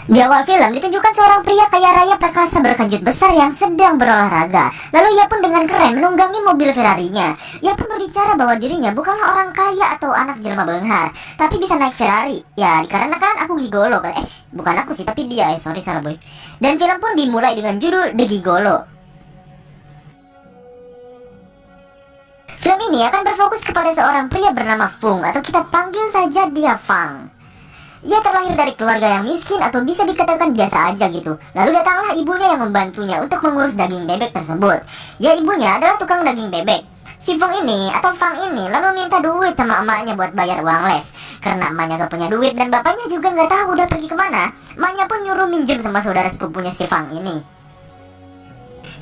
Di awal film ditunjukkan seorang pria kaya raya perkasa berkejut besar yang sedang berolahraga. Lalu ia pun dengan keren menunggangi mobil Ferrarinya. Ia pun berbicara bahwa dirinya bukanlah orang kaya atau anak jelma benghar, tapi bisa naik Ferrari. Ya, dikarenakan aku gigolo. Bukan aku sih, tapi dia. Sorry, salah boy. Dan film pun dimulai dengan judul The Gigolo. Film ini akan berfokus kepada seorang pria bernama Fung, atau kita panggil saja dia Fang. Ia terlahir dari keluarga yang miskin atau bisa dikatakan biasa aja gitu. Lalu datanglah ibunya yang membantunya untuk mengurus daging bebek tersebut. Ya, ibunya adalah tukang daging bebek. Si Fung ini atau Fang ini lalu minta duit sama emaknya buat bayar uang les. Karena emaknya gak punya duit dan bapaknya juga gak tahu udah pergi kemana, emaknya pun nyuruh minjem sama saudara sepupunya si Fang ini.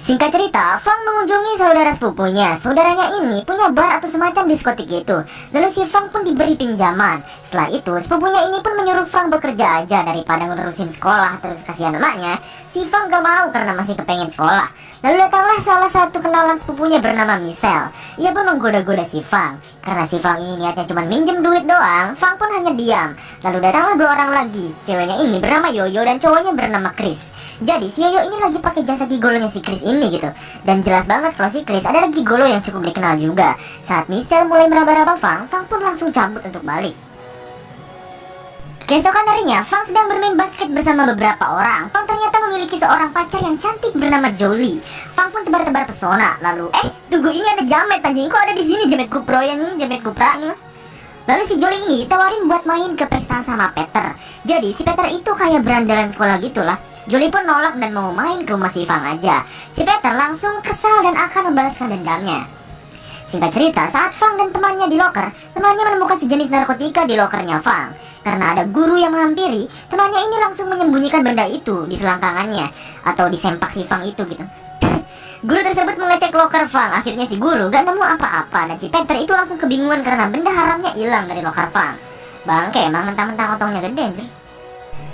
Singkat cerita, Fang mengunjungi saudara sepupunya. Saudaranya ini punya bar atau semacam diskotik itu. Lalu si Fang pun diberi pinjaman. Setelah itu, sepupunya ini pun menyuruh Fang bekerja aja daripada ngurusin sekolah. Terus kasihan emaknya, si Fang gak mau karena masih kepengen sekolah. Lalu datanglah salah satu kenalan sepupunya bernama Michelle. Ia pun menggoda-goda si Fang. Karena si Fang ini niatnya cuma minjem duit doang, Fang pun hanya diam. Lalu datanglah dua orang lagi. Ceweknya ini bernama Yoyo dan cowoknya bernama Chris. Jadi si Yoyo ini lagi pakai jasa gigolonya si Chris ini gitu. Dan jelas banget kalau si Chris adalah gigolo yang cukup dikenal juga. Saat Michelle mulai meraba-raba Fang pun langsung cabut untuk balik. Keesokan harinya, Fang sedang bermain basket bersama beberapa orang. Fang ternyata memiliki seorang pacar yang cantik bernama Jolie. Fang pun tebar-tebar pesona. Lalu, tunggu, ini ada jamet anjing. Kok ada di sini jamet kupro ya nih, jamet kupranya. Lalu si Jolie ini tawarin buat main ke pesta sama Peter. Jadi si Peter itu kayak berandalan sekolah gitulah. Jolie pun nolak dan mau main ke rumah si Fang aja. Si Peter langsung kesal dan akan membalaskan dendamnya. Singkat cerita, saat Fang dan temannya di loker, temannya menemukan sejenis narkotika di lokernya Fang. Karena ada guru yang menghampiri, temannya ini langsung menyembunyikan benda itu di selangkangannya atau di sempak si Fang itu gitu. Guru tersebut mengecek loker Fang. Akhirnya si guru gak nemu apa-apa dan si Peter itu langsung kebingungan karena benda haramnya hilang dari loker Fang. Bangke, emang mentang-mentang otongnya gede anjir.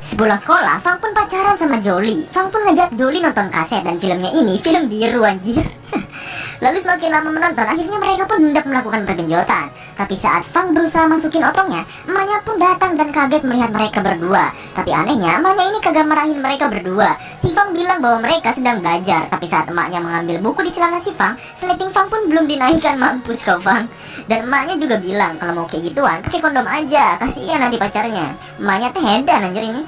Sepulang sekolah, Fang pun pacaran sama Jolie. Fang pun ngajak Jolie nonton kaset dan filmnya ini film biru anjir. Lalu semakin lama menonton, akhirnya mereka pun hendak melakukan pergenjotan. Tapi saat Fang berusaha masukin otongnya, emaknya pun datang dan kaget melihat mereka berdua. Tapi anehnya, emaknya ini kagak marahin mereka berdua. Si Fang bilang bahwa mereka sedang belajar. Tapi saat emaknya mengambil buku di celana si Fang, sleting Fang pun belum dinaikkan. Mampus kau Fang. Dan emaknya juga bilang kalau mau kayak gituan pakai kondom aja, kasihan nanti pacarnya. Emaknya teh hedan anjir ini.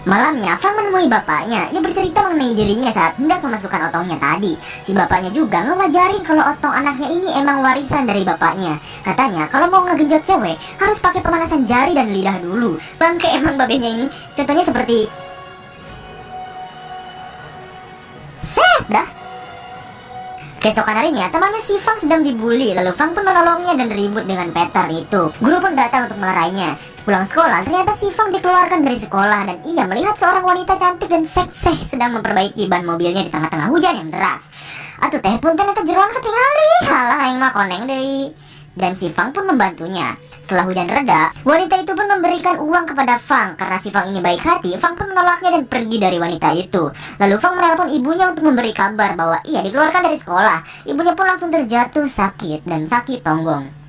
Malamnya, Fang menemui bapaknya. Ia bercerita mengenai dirinya saat hendak memasukkan otongnya tadi. Si bapaknya juga ngewajarin kalau otong anaknya ini emang warisan dari bapaknya. Katanya kalau mau ngegenjot cewek harus pakai pemanasan jari dan lidah dulu. Bangke emang babenya ini. Contohnya seperti set dah. Keesokan harinya, temannya si Fang sedang dibully. Lalu Fang pun menolongnya dan ribut dengan Peter itu. Guru pun datang untuk marahinya. Pulang sekolah, ternyata si Fang dikeluarkan dari sekolah dan ia melihat seorang wanita cantik dan seksih sedang memperbaiki ban mobilnya di tengah-tengah hujan yang deras. Atuh teh pun ternyata jeroan ketinggali. Halah yang mah koneng deui. Dan si Fang pun membantunya. Setelah hujan reda, wanita itu pun memberikan uang kepada Fang. Karena si Fang ini baik hati, Fang pun menolaknya dan pergi dari wanita itu. Lalu Fang menelpon ibunya untuk memberi kabar bahwa ia dikeluarkan dari sekolah. Ibunya pun langsung terjatuh sakit dan sakit tonggong.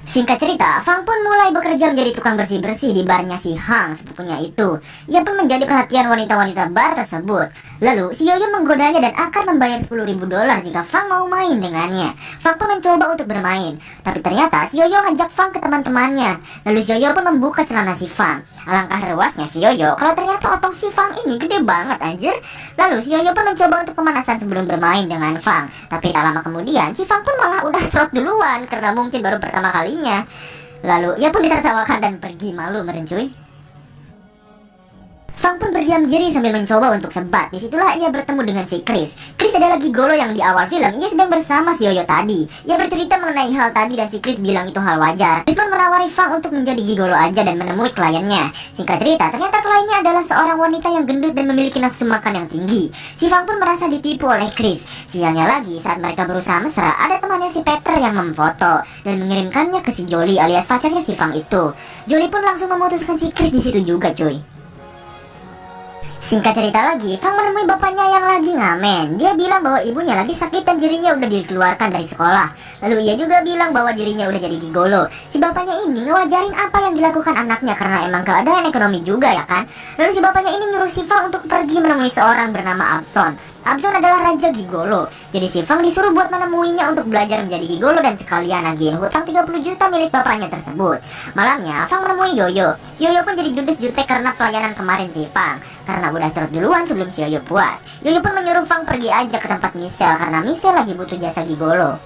Singkat cerita, Fang pun mulai bekerja menjadi tukang bersih-bersih di barnya si Hang, sepupunya itu. Ia pun menjadi perhatian wanita-wanita bar tersebut. Lalu, si Yoyo menggodanya dan akan membayar $10.000 jika Fang mau main dengannya. Fang pun mencoba untuk bermain, tapi ternyata si Yoyo ngajak Fang ke teman-temannya. Lalu si Yoyo pun membuka celana si Fang. Alangkah rewasnya si Yoyo kalau ternyata otong si Fang ini gede banget anjir. Lalu si Yoyo pun mencoba untuk pemanasan sebelum bermain dengan Fang. Tapi tak lama kemudian, si Fang pun malah udah cerot duluan karena mungkin baru pertama kalinya. Lalu ia pun ditertawakan dan pergi malu merencuy. Fang pun berdiam diri sambil mencoba untuk sebat. Disitulah ia bertemu dengan si Chris. Chris adalah gigolo yang di awal film ia sedang bersama si Yoyo tadi. Ia bercerita mengenai hal tadi dan si Chris bilang itu hal wajar. Chris pun menawari Fang untuk menjadi gigolo aja dan menemui kliennya. Singkat cerita, ternyata kliennya adalah seorang wanita yang gendut dan memiliki nafsu makan yang tinggi. Si Fang pun merasa ditipu oleh Chris. Sialnya lagi, saat mereka berusaha mesra, ada temannya si Peter yang memfoto dan mengirimkannya ke si Jolie alias pacarnya si Fang itu. Jolie pun langsung memutuskan si Chris di situ juga cuy. Singkat cerita lagi, Fang menemui bapaknya yang lagi ngamen. Dia bilang bahwa ibunya lagi sakit dan dirinya udah dikeluarkan dari sekolah. Lalu ia juga bilang bahwa dirinya udah jadi gigolo. Si bapaknya ini ngewajarin apa yang dilakukan anaknya karena emang keadaan ekonomi juga ya kan. Lalu si bapaknya ini nyuruh si Fang untuk pergi menemui seorang bernama Abson. Abson adalah raja gigolo. Jadi si Fang disuruh buat menemuinya untuk belajar menjadi gigolo dan sekalian nagihin hutang 30 juta milik bapaknya tersebut. Malamnya, Fang menemui Yoyo. Si Yoyo pun jadi judes jutek karena pelayanan kemarin si Fang. Karena udah turut duluan sebelum si Yoyo puas. Yoyo pun menyuruh Fang pergi aja ke tempat Michelle karena Michelle lagi butuh jasa gigolo.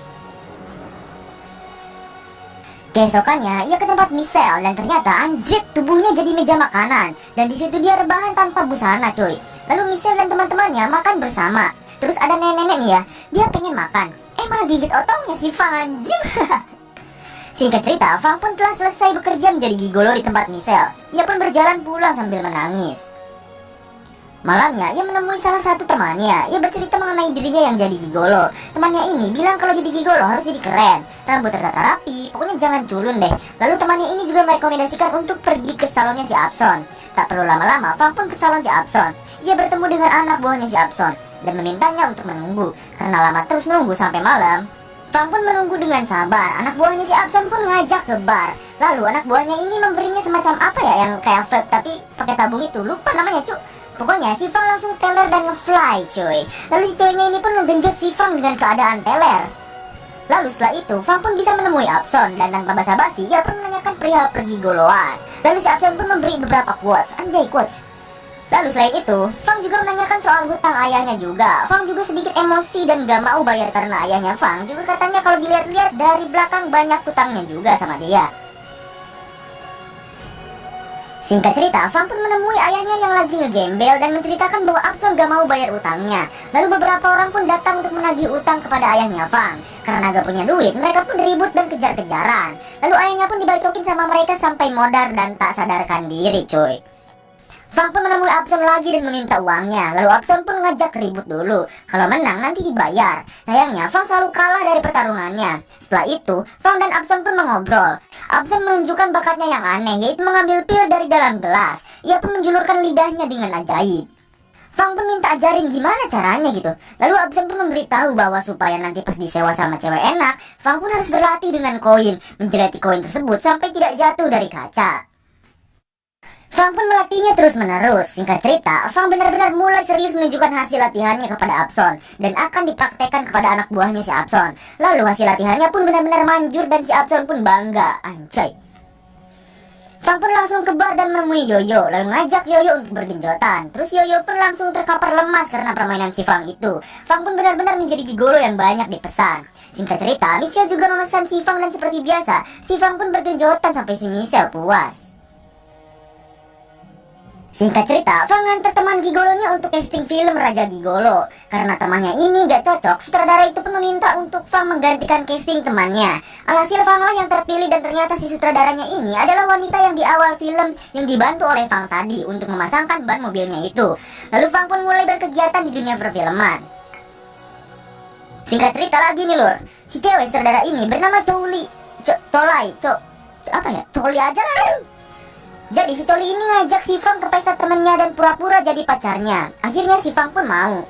Keesokannya, ia ke tempat Michelle dan ternyata anjir tubuhnya jadi meja makanan. Dan di situ dia rebahan tanpa busana cuy. Lalu Michelle dan teman-temannya makan bersama. Terus ada nenek-nenek nih ya, dia pengen makan. Malah gigit otongnya si Fang anjir. Singkat cerita, Fang pun telah selesai bekerja menjadi gigolo di tempat Michelle. Ia pun berjalan pulang sambil menangis. Malamnya, ia menemui salah satu temannya. Ia bercerita mengenai dirinya yang jadi gigolo. Temannya ini bilang kalau jadi gigolo harus jadi keren, rambut tertata rapi, pokoknya jangan culun deh. Lalu temannya ini juga merekomendasikan untuk pergi ke salonnya si Abson. Tak perlu lama-lama, Fang pun ke salon si Abson. Ia bertemu dengan anak buahnya si Abson dan memintanya untuk menunggu. Karena lama terus nunggu sampai malam, Fang pun menunggu dengan sabar. Anak buahnya si Abson pun ngajak ke bar. Lalu anak buahnya ini memberinya semacam apa ya, yang kayak vape tapi pakai tabung itu. Lupa namanya cu. Pokoknya si Fang langsung teler dan nge-fly cuy. Lalu si ceweknya ini pun ngegenjot si Fang dengan keadaan teler. Lalu setelah itu Fang pun bisa menemui Abson. Dan tanpa basa-basi ia pun menanyakan perihal pergigoloan. Lalu si Abson pun memberi beberapa quotes. Anjay quotes. Lalu selain itu Fang juga menanyakan soal hutang ayahnya juga. Fang juga sedikit emosi dan gak mau bayar karena ayahnya Fang juga katanya kalau dilihat-lihat dari belakang banyak hutangnya juga sama dia. Singkat cerita, Fang pun menemui ayahnya yang lagi ngegembel dan menceritakan bahwa Abson gak mau bayar utangnya. Lalu beberapa orang pun datang untuk menagih utang kepada ayahnya Fang. Karena gak punya duit, mereka pun ribut dan kejar-kejaran. Lalu ayahnya pun dibacokin sama mereka sampai modar dan tak sadarkan diri cuy. Fang pun menemui Abson lagi dan meminta uangnya. Lalu Abson pun ngajak ribut dulu. Kalau menang nanti dibayar. Sayangnya Fang selalu kalah dari pertarungannya. Setelah itu Fang dan Abson pun mengobrol. Abson menunjukkan bakatnya yang aneh, yaitu mengambil pil dari dalam gelas. Ia pun menjulurkan lidahnya dengan ajaib. Fang pun minta ajarin gimana caranya gitu. Lalu Abson pun memberitahu bahwa supaya nanti pas disewa sama cewek enak, Fang pun harus berlatih dengan koin, menjelati koin tersebut sampai tidak jatuh dari kaca. Fang pun melatihnya terus-menerus. Singkat cerita, Fang benar-benar mulai serius menunjukkan hasil latihannya kepada Abson dan akan dipraktekkan kepada anak buahnya si Abson. Lalu hasil latihannya pun benar-benar manjur dan si Abson pun bangga. Anjay. Fang pun langsung ke bar dan menemui Yoyo, lalu ngajak Yoyo untuk bergenjotan. Terus Yoyo pun langsung terkapar lemas karena permainan si Fang itu. Fang pun benar-benar menjadi gigolo yang banyak dipesan. Singkat cerita, Michelle juga memesan si Fang dan seperti biasa, si Fang pun bergenjotan sampai si Michelle puas. Singkat cerita, Fang nganter teman gigolonya untuk casting film Raja Gigolo. Karena temannya ini gak cocok, sutradara itu pun meminta untuk Fang menggantikan casting temannya. Alhasil Fang lah yang terpilih dan ternyata si sutradaranya ini adalah wanita yang di awal film yang dibantu oleh Fang tadi untuk memasangkan ban mobilnya itu. Lalu Fang pun mulai berkegiatan di dunia perfilman. Singkat cerita lagi nih lur, si cewek sutradara ini bernama Choli. Choli aja lah. Jadi si Choli ini ngajak si Fang ke pesta temennya dan pura-pura jadi pacarnya. Akhirnya si Fang pun mau.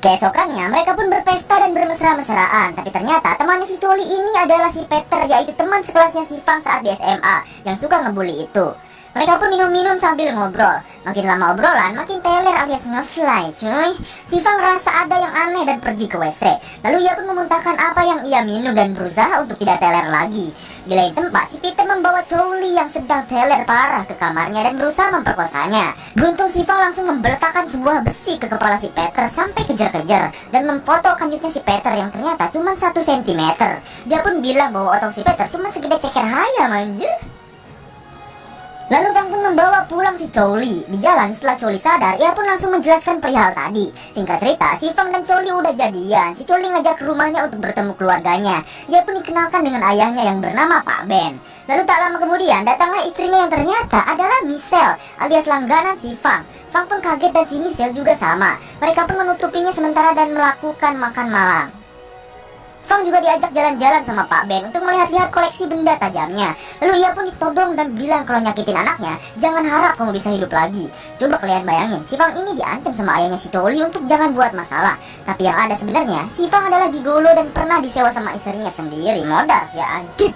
Keesokannya mereka pun berpesta dan bermesra-mesraan. Tapi ternyata temannya si Choli ini adalah si Peter, yaitu teman sekelasnya si Fang saat di SMA yang suka ngebully itu. Mereka pun minum-minum sambil ngobrol. Makin lama obrolan, makin teler alias nge-fly cuy. Si Fang rasa ada yang aneh dan pergi ke WC. Lalu ia pun memuntahkan apa yang ia minum dan berusaha untuk tidak teler lagi. Di lain tempat, si Peter membawa Choli yang sedang teler parah ke kamarnya dan berusaha memperkosanya. Beruntung si Fang langsung membeletakkan sebuah besi ke kepala si Peter sampai kejar-kejar dan memfoto kanjutnya si Peter yang ternyata cuma 1 cm. Dia pun bilang bahwa otong si Peter cuma segede ceker ayam anjir. Lalu Fang pun membawa pulang si Choli. Di jalan setelah Choli sadar, ia pun langsung menjelaskan perihal tadi. Singkat cerita, si Fang dan Choli udah jadian. Si Choli ngajak ke rumahnya untuk bertemu keluarganya. Ia pun dikenalkan dengan ayahnya yang bernama Pak Ben. Lalu tak lama kemudian, datanglah istrinya yang ternyata adalah Michelle, alias langganan si Fang. Fang pun kaget dan si Michelle juga sama. Mereka pun menutupinya sementara dan melakukan makan malam. Fang juga diajak jalan-jalan sama Pak Ben untuk melihat-lihat koleksi benda tajamnya. Lalu ia pun ditodong dan bilang kalau nyakitin anaknya, jangan harap kamu bisa hidup lagi. Coba kalian bayangin, si Fang ini diancam sama ayahnya si Choli untuk jangan buat masalah. Tapi yang ada sebenarnya, si Fang adalah gigolo dan pernah disewa sama istrinya sendiri. Modas ya, anjir.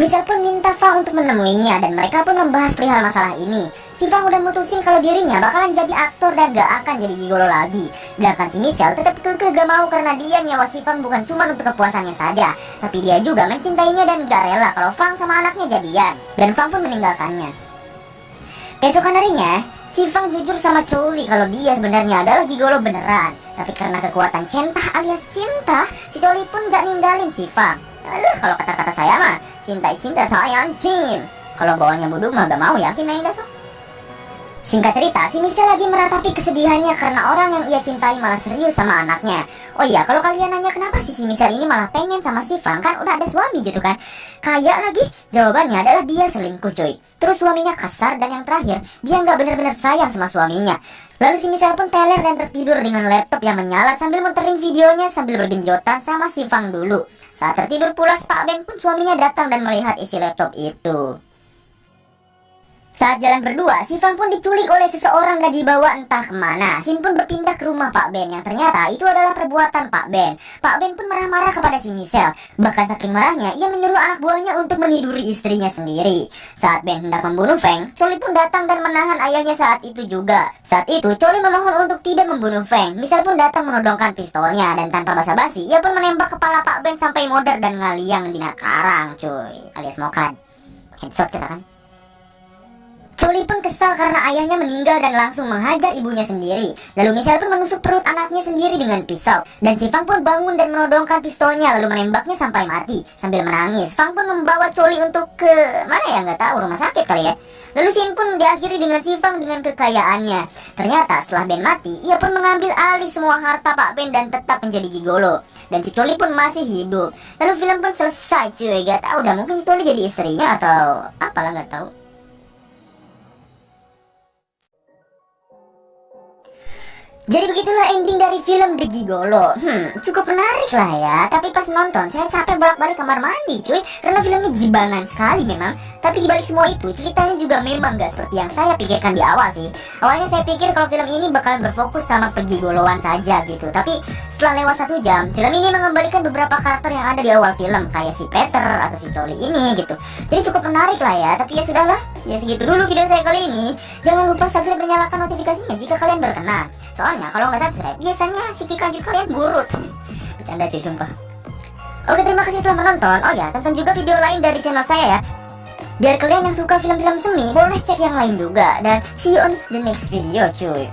Michelle pun minta Fang untuk menemuinya dan mereka pun membahas perihal masalah ini. Si Fang udah mutusin kalau dirinya bakalan jadi aktor dan gak akan jadi gigolo lagi. Sedangkan si Michelle tetap kekeh gak mau karena dia nyawa si Fang bukan cuma untuk kepuasannya saja, tapi dia juga mencintainya dan gak rela kalau Fang sama anaknya jadian. Dan Fang pun meninggalkannya. Keesokan harinya, si Fang jujur sama Choli kalau dia sebenarnya adalah gigolo beneran. Tapi karena kekuatan cinta alias cinta, si Choli pun gak ninggalin si Fang. Alah, kalau kata-kata saya mah, cinta sayang cim. Kalau bawanya buduk mah gak mau yakin aing dah. Singkat cerita, si Michelle lagi meratapi kesedihannya karena orang yang ia cintai malah serius sama anaknya. Oh iya, kalau kalian nanya kenapa si Michelle ini malah pengen sama si Fang, kan udah ada suami gitu kan. Kayak lagi, jawabannya adalah dia selingkuh cuy. Terus suaminya kasar dan yang terakhir, dia nggak benar-benar sayang sama suaminya. Lalu si Michelle pun teler dan tertidur dengan laptop yang menyala sambil muterin videonya sambil bergenjotan sama si Fang dulu. Saat tertidur pulas, Pak Ben pun suaminya datang dan melihat isi laptop itu. Saat jalan berdua, si Fang pun diculik oleh seseorang dan dibawa entah kemana. Sin pun berpindah ke rumah Pak Ben yang ternyata itu adalah perbuatan Pak Ben. Pak Ben pun marah-marah kepada si Michelle. Bahkan saking marahnya, ia menyuruh anak buahnya untuk meniduri istrinya sendiri. Saat Ben hendak membunuh Feng, Choli pun datang dan menahan ayahnya saat itu juga. Saat itu, Choli memohon untuk tidak membunuh Feng. Michelle pun datang menodongkan pistolnya dan tanpa basa-basi, ia pun menembak kepala Pak Ben sampai modar dan ngaliang di nakarang, cuy, alias mokad. Headshot kita kan. Choli pun kesal karena ayahnya meninggal dan langsung menghajar ibunya sendiri. Lalu Michelle pun menusuk perut anaknya sendiri dengan pisau. Dan si Fang pun bangun dan menodongkan pistolnya lalu menembaknya sampai mati. Sambil menangis, Fang pun membawa Choli untuk ke mana ya, nggak tahu, rumah sakit kali ya. Lalu scene pun diakhiri dengan si Fang dengan kekayaannya. Ternyata setelah Ben mati, ia pun mengambil alih semua harta Pak Ben dan tetap menjadi gigolo. Dan si Choli pun masih hidup. Lalu film pun selesai cuy. Gak tahu dah, mungkin si Choli jadi istrinya atau apalah, gak tahu. Jadi begitulah ending dari film The Gigolo. Cukup menarik lah ya. Tapi pas nonton saya capek bolak-balik kamar mandi cuy, karena filmnya jibangan sekali memang. Tapi dibalik semua itu, ceritanya juga memang gak seperti yang saya pikirkan di awal sih. Awalnya saya pikir kalau film ini bakalan berfokus sama pergigoloan saja gitu. Tapi setelah lewat 1 jam, film ini mengembalikan beberapa karakter yang ada di awal film, kayak si Peter atau si Choli ini gitu. Jadi cukup menarik lah ya. Tapi ya sudahlah, ya segitu dulu video saya kali ini. Jangan lupa subscribe dan nyalakan notifikasinya jika kalian berkenan. Soalnya kalau nggak subscribe, biasanya sidik kanjut kalian gurut. Bercanda cuy, sumpah. Oke, terima kasih telah menonton. Oh ya, tonton juga video lain dari channel saya ya. Biar kalian yang suka film-film semi, boleh cek yang lain juga. Dan see you on the next video cuy.